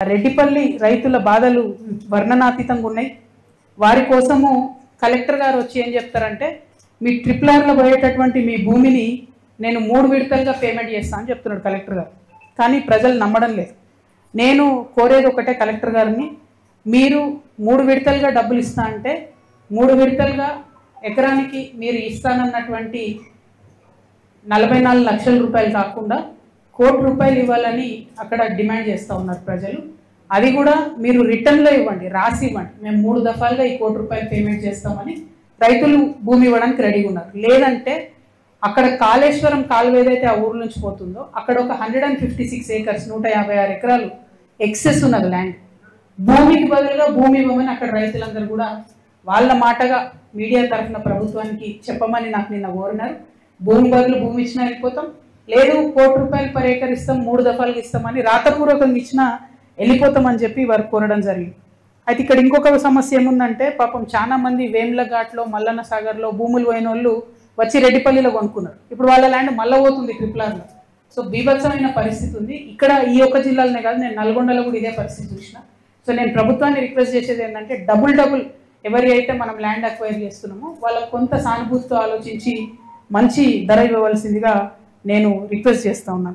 రెడ్డిపల్లి రైతుల బాధలు వర్ణనాతీతంగా ఉన్నాయి. వారి కోసము కలెక్టర్ గారు వచ్చి ఏం చెప్తారంటే, మీ ట్రిప్లర్లో పోయేటటువంటి మీ భూమిని నేను 3 విడతలుగా పేమెంట్ చేస్తాను అని చెప్తున్నాడు కలెక్టర్ గారు. కానీ ప్రజలు నమ్మడం లేదు. నేను కోరేది ఒకటే కలెక్టర్ గారిని, మీరు 3 విడతలుగా డబ్బులు ఇస్తా అంటే 3 విడతలుగా ఎకరానికి మీరు ఇస్తానన్నటువంటి 44 లక్షల రూపాయలు కాకుండా 1 కోటి రూపాయలు ఇవ్వాలని అక్కడ డిమాండ్ చేస్తూ ఉన్నారు ప్రజలు. అది కూడా మీరు రిటర్న్లో ఇవ్వండి, రాసి ఇవ్వండి, మేము 3 దఫాలుగా ఈ 1 కోటి రూపాయలు పేమెంట్ చేస్తామని రైతులు భూమి ఇవ్వడానికి రెడీగా ఉన్నారు. లేదంటే అక్కడ కాళేశ్వరం కాలువ ఏదైతే ఆ ఊరు నుంచి పోతుందో అక్కడ ఒక 156 ఏకర్స్ 156 ఎకరాలు ఎక్సెస్ ఉన్నది ల్యాండ్. భూమికి బదులుగా భూమి ఇవ్వమని అక్కడ రైతులందరూ కూడా వాళ్ళ మాటగా మీడియా తరఫున ప్రభుత్వానికి చెప్పమని నాకు నిన్న కోరినారు. భూమి బదులు భూమి ఇచ్చినా వెళ్ళిపోతాం, లేదు 1 కోటి రూపాయలు పర్ ఏకర్ ఇస్తాం, 3 దఫాలుగా ఇస్తామని రాతపూర్వకంగా ఇచ్చినా వెళ్ళిపోతామని చెప్పి వారు కోరడం జరిగింది. అయితే ఇక్కడ ఇంకొక సమస్య ఏముందంటే, పాపం చాలా మంది వేములఘాట్లో మల్లన్న సాగర్లో భూములు పోయిన వాళ్ళు వచ్చి రెడ్డిపల్లిలో కొనుక్కున్నారు. ఇప్పుడు వాళ్ళ ల్యాండ్ మళ్ళీ పోతుంది ట్రిప్లర్లో. సో బీభత్సమైన పరిస్థితి ఉంది. ఇక్కడ ఈ ఒక్క జిల్లాలోనే కాదు, నేను నల్గొండలో కూడా ఇదే పరిస్థితి చూసిన. సో నేను ప్రభుత్వాన్ని రిక్వెస్ట్ చేసేది ఏంటంటే, డబుల్ ఎవరి అయితే మనం ల్యాండ్ అక్వైర్ చేస్తున్నామో వాళ్ళకు కొంత సానుభూతితో ఆలోచించి మంచి ధర ఇవ్వవలసిందిగా నేను రిక్వెస్ట్ చేస్తూ ఉన్నాను.